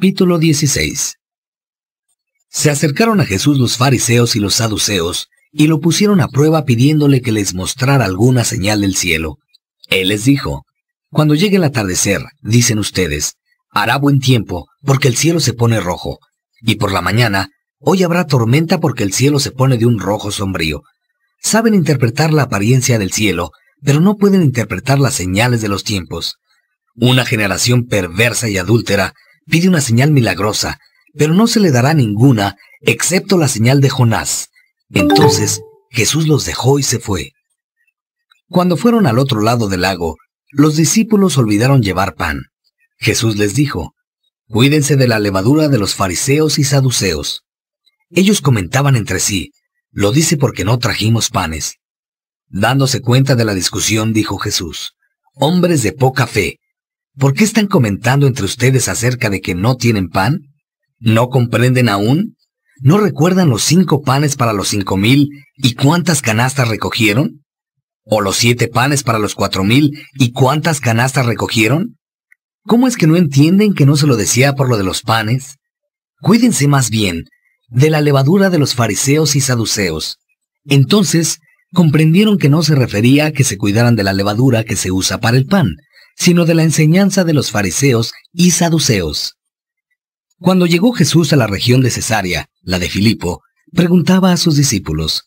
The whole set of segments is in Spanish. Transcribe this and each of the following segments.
Capítulo 16. Se acercaron a Jesús los fariseos y los saduceos, y lo pusieron a prueba pidiéndole que les mostrara alguna señal del cielo. Él les dijo: Cuando llegue el atardecer, dicen ustedes, hará buen tiempo, porque el cielo se pone rojo, y por la mañana, hoy habrá tormenta porque el cielo se pone de un rojo sombrío. Saben interpretar la apariencia del cielo, pero no pueden interpretar las señales de los tiempos. Una generación perversa y adúltera pide una señal milagrosa, pero no se le dará ninguna, excepto la señal de Jonás. Entonces Jesús los dejó y se fue. Cuando fueron al otro lado del lago, los discípulos olvidaron llevar pan. Jesús les dijo: Cuídense de la levadura de los fariseos y saduceos. Ellos comentaban entre sí: Lo dice porque no trajimos panes. Dándose cuenta de la discusión, dijo Jesús: Hombres de poca fe, ¿por qué están comentando entre ustedes acerca de que no tienen pan? ¿No comprenden aún? ¿No recuerdan los 5 panes para los 5,000 y cuántas canastas recogieron? ¿O los 7 panes para los 4,000 y cuántas canastas recogieron? ¿Cómo es que no entienden que no se lo decía por lo de los panes? Cuídense más bien de la levadura de los fariseos y saduceos. Entonces comprendieron que no se refería a que se cuidaran de la levadura que se usa para el pan, sino de la enseñanza de los fariseos y saduceos. Cuando llegó Jesús a la región de Cesarea, la de Filipo, preguntaba a sus discípulos: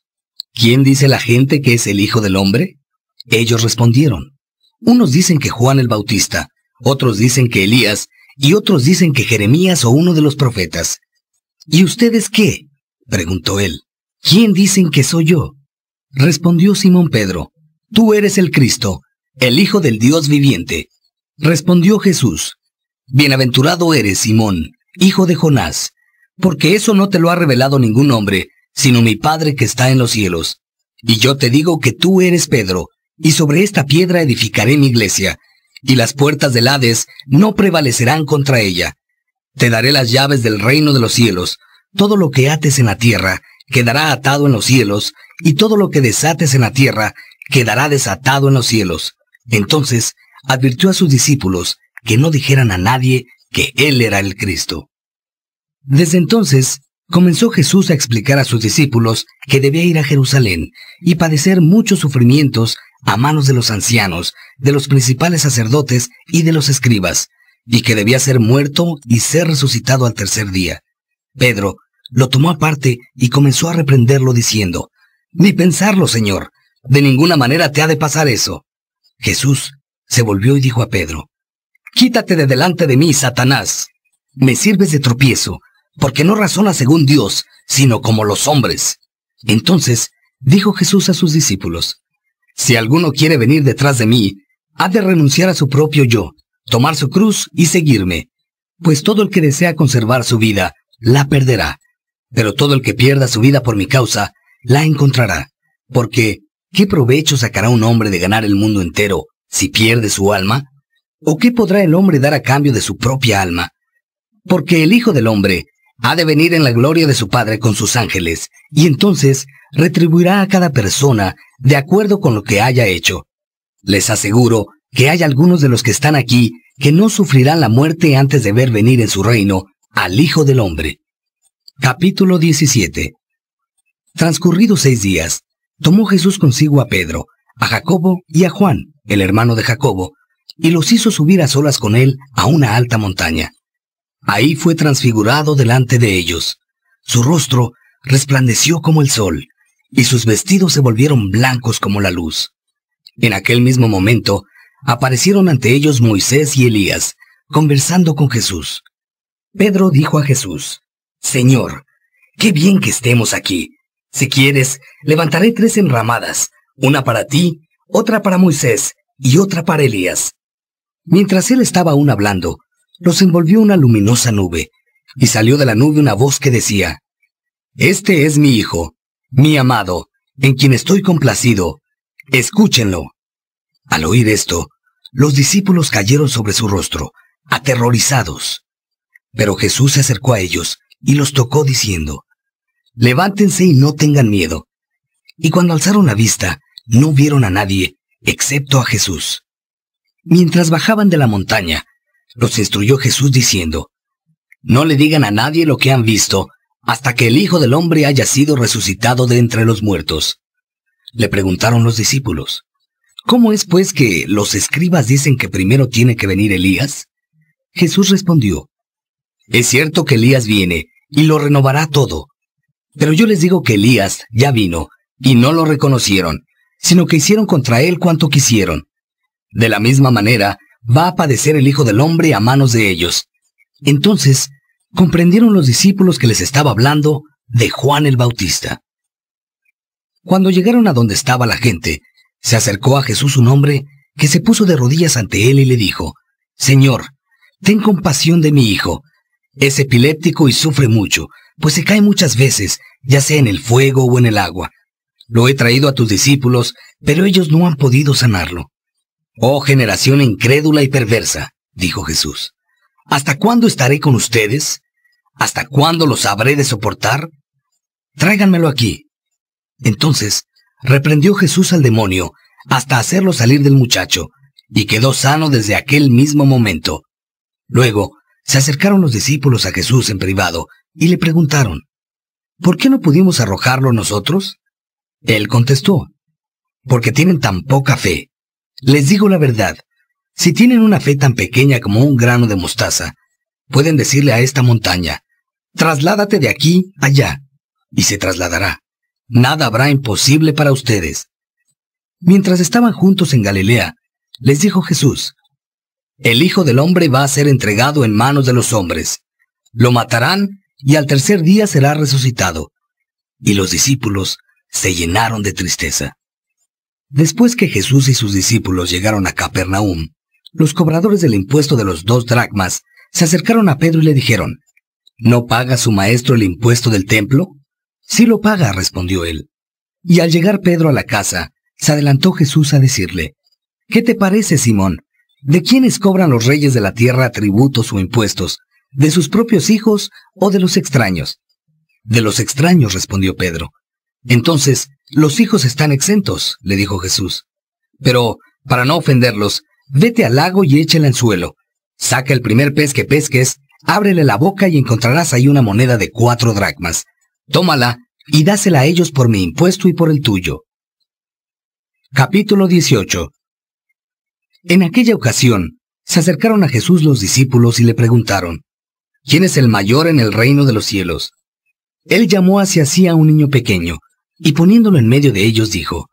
¿Quién dice la gente que es el Hijo del Hombre? Ellos respondieron: Unos dicen que Juan el Bautista, otros dicen que Elías, y otros dicen que Jeremías o uno de los profetas. ¿Y ustedes qué?, preguntó él. ¿Quién dicen que soy yo? Respondió Simón Pedro: Tú eres el Cristo, el Hijo del Dios viviente. Respondió Jesús: Bienaventurado eres, Simón, hijo de Jonás, porque eso no te lo ha revelado ningún hombre, sino mi Padre que está en los cielos. Y yo te digo que tú eres Pedro, y sobre esta piedra edificaré mi iglesia, y las puertas del Hades no prevalecerán contra ella. Te daré las llaves del reino de los cielos. Todo lo que ates en la tierra quedará atado en los cielos, y todo lo que desates en la tierra quedará desatado en los cielos. Entonces advirtió a sus discípulos que no dijeran a nadie que él era el Cristo. Desde entonces comenzó Jesús a explicar a sus discípulos que debía ir a Jerusalén y padecer muchos sufrimientos a manos de los ancianos, de los principales sacerdotes y de los escribas, y que debía ser muerto y ser resucitado al tercer día. Pedro lo tomó aparte y comenzó a reprenderlo diciendo: Ni pensarlo, Señor, de ninguna manera te ha de pasar eso. Jesús se volvió y dijo a Pedro: Quítate de delante de mí, Satanás. Me sirves de tropiezo, porque no razonas según Dios, sino como los hombres. Entonces dijo Jesús a sus discípulos: Si alguno quiere venir detrás de mí, ha de renunciar a su propio yo, tomar su cruz y seguirme. Pues todo el que desea conservar su vida, la perderá. Pero todo el que pierda su vida por mi causa, la encontrará. Porque, ¿qué provecho sacará un hombre de ganar el mundo entero si pierde su alma? ¿O qué podrá el hombre dar a cambio de su propia alma? Porque el Hijo del Hombre ha de venir en la gloria de su Padre con sus ángeles, y entonces retribuirá a cada persona de acuerdo con lo que haya hecho. Les aseguro que hay algunos de los que están aquí que no sufrirán la muerte antes de ver venir en su reino al Hijo del Hombre. Capítulo 17. Transcurridos 6 días, tomó Jesús consigo a Pedro, a Jacobo y a Juan, el hermano de Jacobo, y los hizo subir a solas con él a una alta montaña. Ahí fue transfigurado delante de ellos. Su rostro resplandeció como el sol, y sus vestidos se volvieron blancos como la luz. En aquel mismo momento, aparecieron ante ellos Moisés y Elías, conversando con Jesús. Pedro dijo a Jesús: Señor, qué bien que estemos aquí. Si quieres, levantaré 3 enramadas, una para ti, otra para Moisés y otra para Elías. Mientras él estaba aún hablando, los envolvió una luminosa nube, y salió de la nube una voz que decía: Este es mi Hijo, mi amado, en quien estoy complacido. Escúchenlo. Al oír esto, los discípulos cayeron sobre su rostro, aterrorizados. Pero Jesús se acercó a ellos y los tocó diciendo: Levántense y no tengan miedo. Y cuando alzaron la vista, no vieron a nadie, excepto a Jesús. Mientras bajaban de la montaña, los instruyó Jesús diciendo: No le digan a nadie lo que han visto, hasta que el Hijo del Hombre haya sido resucitado de entre los muertos. Le preguntaron los discípulos: ¿Cómo es pues que los escribas dicen que primero tiene que venir Elías? Jesús respondió: Es cierto que Elías viene, y lo renovará todo. Pero yo les digo que Elías ya vino, y no lo reconocieron, sino que hicieron contra él cuanto quisieron. De la misma manera, va a padecer el Hijo del Hombre a manos de ellos. Entonces, comprendieron los discípulos que les estaba hablando de Juan el Bautista. Cuando llegaron a donde estaba la gente, se acercó a Jesús un hombre que se puso de rodillas ante él y le dijo: Señor, ten compasión de mi hijo. Es epiléptico y sufre mucho, pues se cae muchas veces, ya sea en el fuego o en el agua. Lo he traído a tus discípulos, pero ellos no han podido sanarlo. Oh generación incrédula y perversa, dijo Jesús, ¿hasta cuándo estaré con ustedes? ¿Hasta cuándo los habré de soportar? Tráiganmelo aquí. Entonces reprendió Jesús al demonio hasta hacerlo salir del muchacho, y quedó sano desde aquel mismo momento. Luego se acercaron los discípulos a Jesús en privado y le preguntaron: ¿Por qué no pudimos arrojarlo nosotros? Él contestó: Porque tienen tan poca fe. Les digo la verdad, si tienen una fe tan pequeña como un grano de mostaza, pueden decirle a esta montaña: trasládate de aquí allá, y se trasladará. Nada habrá imposible para ustedes. Mientras estaban juntos en Galilea, les dijo Jesús: El Hijo del Hombre va a ser entregado en manos de los hombres. Lo matarán, y al tercer día será resucitado. Y los discípulos se llenaron de tristeza. Después que Jesús y sus discípulos llegaron a Capernaum, los cobradores del impuesto de los 2 dracmas se acercaron a Pedro y le dijeron: ¿No paga su maestro el impuesto del templo? Sí lo paga, respondió él. Y al llegar Pedro a la casa, se adelantó Jesús a decirle: ¿Qué te parece, Simón? ¿De quiénes cobran los reyes de la tierra tributos o impuestos? ¿De sus propios hijos o de los extraños? De los extraños, respondió Pedro. Entonces, los hijos están exentos, le dijo Jesús. Pero, para no ofenderlos, vete al lago y echa el anzuelo. Saca el primer pez que pesques, ábrele la boca y encontrarás ahí una moneda de 4 dracmas. Tómala y dásela a ellos por mi impuesto y por el tuyo. Capítulo 18. En aquella ocasión, se acercaron a Jesús los discípulos y le preguntaron: ¿Quién es el mayor en el reino de los cielos? Él llamó hacia sí a un niño pequeño, y poniéndolo en medio de ellos dijo: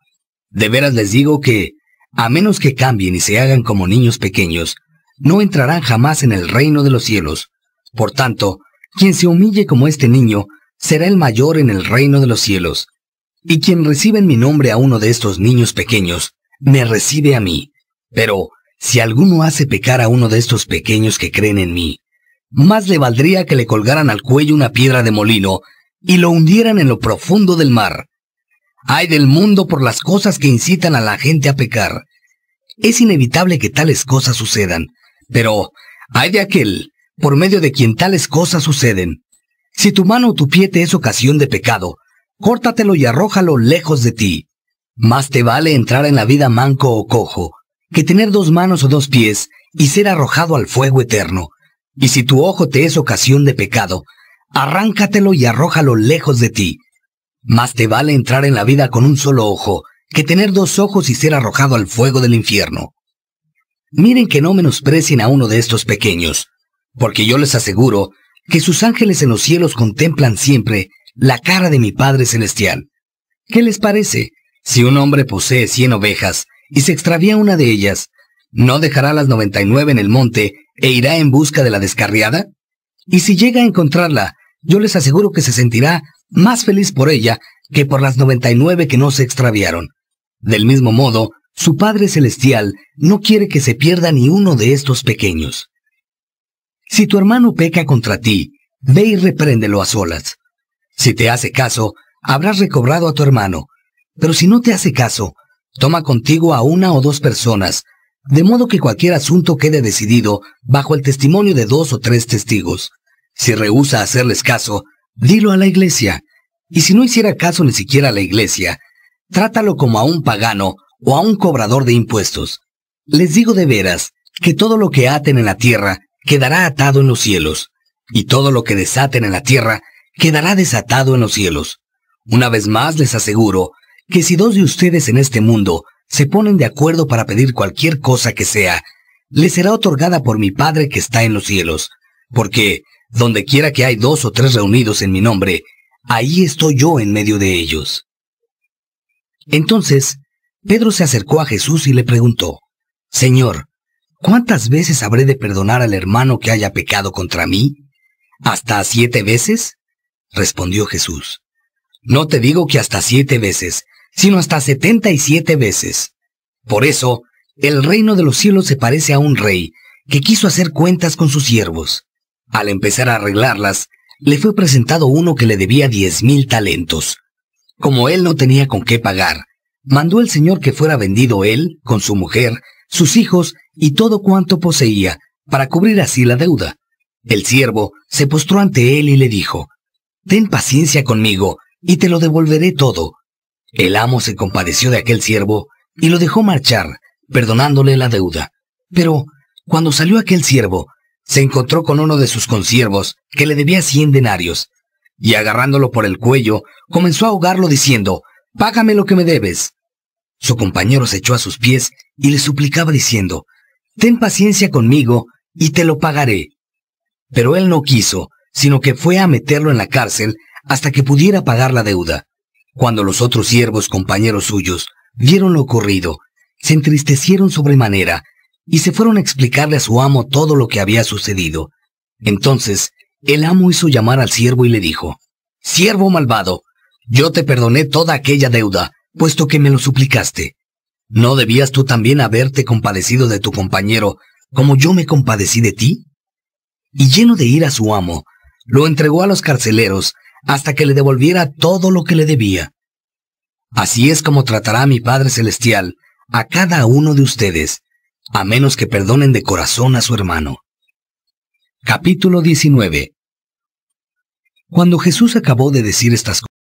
De veras les digo que, a menos que cambien y se hagan como niños pequeños, no entrarán jamás en el reino de los cielos. Por tanto, quien se humille como este niño, será el mayor en el reino de los cielos. Y quien recibe en mi nombre a uno de estos niños pequeños, me recibe a mí. Pero, si alguno hace pecar a uno de estos pequeños que creen en mí, más le valdría que le colgaran al cuello una piedra de molino y lo hundieran en lo profundo del mar. Ay del mundo por las cosas que incitan a la gente a pecar. Es inevitable que tales cosas sucedan, pero ay de aquel por medio de quien tales cosas suceden. Si tu mano o tu pie te es ocasión de pecado, córtatelo y arrójalo lejos de ti. Más te vale entrar en la vida manco o cojo, que tener 2 manos o 2 pies y ser arrojado al fuego eterno. Y si tu ojo te es ocasión de pecado, arráncatelo y arrójalo lejos de ti. Más te vale entrar en la vida con un solo ojo, que tener 2 ojos y ser arrojado al fuego del infierno. Miren que no menosprecien a uno de estos pequeños, porque yo les aseguro que sus ángeles en los cielos contemplan siempre la cara de mi Padre Celestial. ¿Qué les parece? Si un hombre posee 100 ovejas y se extravía una de ellas, ¿no dejará las 99 en el monte e irá en busca de la descarriada? Y si llega a encontrarla, yo les aseguro que se sentirá más feliz por ella que por las 99 que no se extraviaron. Del mismo modo, su Padre Celestial no quiere que se pierda ni uno de estos pequeños. Si tu hermano peca contra ti, ve y repréndelo a solas. Si te hace caso, habrás recobrado a tu hermano. Pero si no te hace caso, toma contigo a 1 o 2 personas, de modo que cualquier asunto quede decidido bajo el testimonio de 2 o 3 testigos. Si rehúsa hacerles caso, dilo a la iglesia. Y si no hiciera caso ni siquiera a la iglesia, trátalo como a un pagano o a un cobrador de impuestos. Les digo de veras, que todo lo que aten en la tierra quedará atado en los cielos, y todo lo que desaten en la tierra quedará desatado en los cielos. Una vez más les aseguro que si 2 de ustedes en este mundo se ponen de acuerdo para pedir cualquier cosa que sea, les será otorgada por mi Padre que está en los cielos, porque donde quiera que hay 2 o 3 reunidos en mi nombre, ahí estoy yo en medio de ellos. Entonces, Pedro se acercó a Jesús y le preguntó, Señor, ¿cuántas veces habré de perdonar al hermano que haya pecado contra mí? ¿Hasta 7 veces? Respondió Jesús. No te digo que hasta 7 veces, sino hasta 77 veces. Por eso, el reino de los cielos se parece a un rey que quiso hacer cuentas con sus siervos. Al empezar a arreglarlas, le fue presentado uno que le debía 10,000 talentos. Como él no tenía con qué pagar, mandó el Señor que fuera vendido él, con su mujer, sus hijos y todo cuanto poseía, para cubrir así la deuda. El siervo se postró ante él y le dijo, «Ten paciencia conmigo, y te lo devolveré todo». El amo se compadeció de aquel siervo y lo dejó marchar, perdonándole la deuda. Pero, cuando salió aquel siervo, se encontró con uno de sus consiervos que le debía 100 denarios, y agarrándolo por el cuello, comenzó a ahogarlo diciendo, «Págame lo que me debes». Su compañero se echó a sus pies y le suplicaba diciendo, «Ten paciencia conmigo y te lo pagaré». Pero él no quiso, sino que fue a meterlo en la cárcel hasta que pudiera pagar la deuda. Cuando los otros siervos, compañeros suyos, vieron lo ocurrido, se entristecieron sobremanera y se fueron a explicarle a su amo todo lo que había sucedido. Entonces, el amo hizo llamar al siervo y le dijo, «Siervo malvado, yo te perdoné toda aquella deuda, puesto que me lo suplicaste. ¿No debías tú también haberte compadecido de tu compañero, como yo me compadecí de ti?» Y lleno de ira su amo, lo entregó a los carceleros hasta que le devolviera todo lo que le debía. Así es como tratará mi Padre Celestial a cada uno de ustedes, a menos que perdonen de corazón a su hermano. Capítulo 19. Cuando Jesús acabó de decir estas cosas,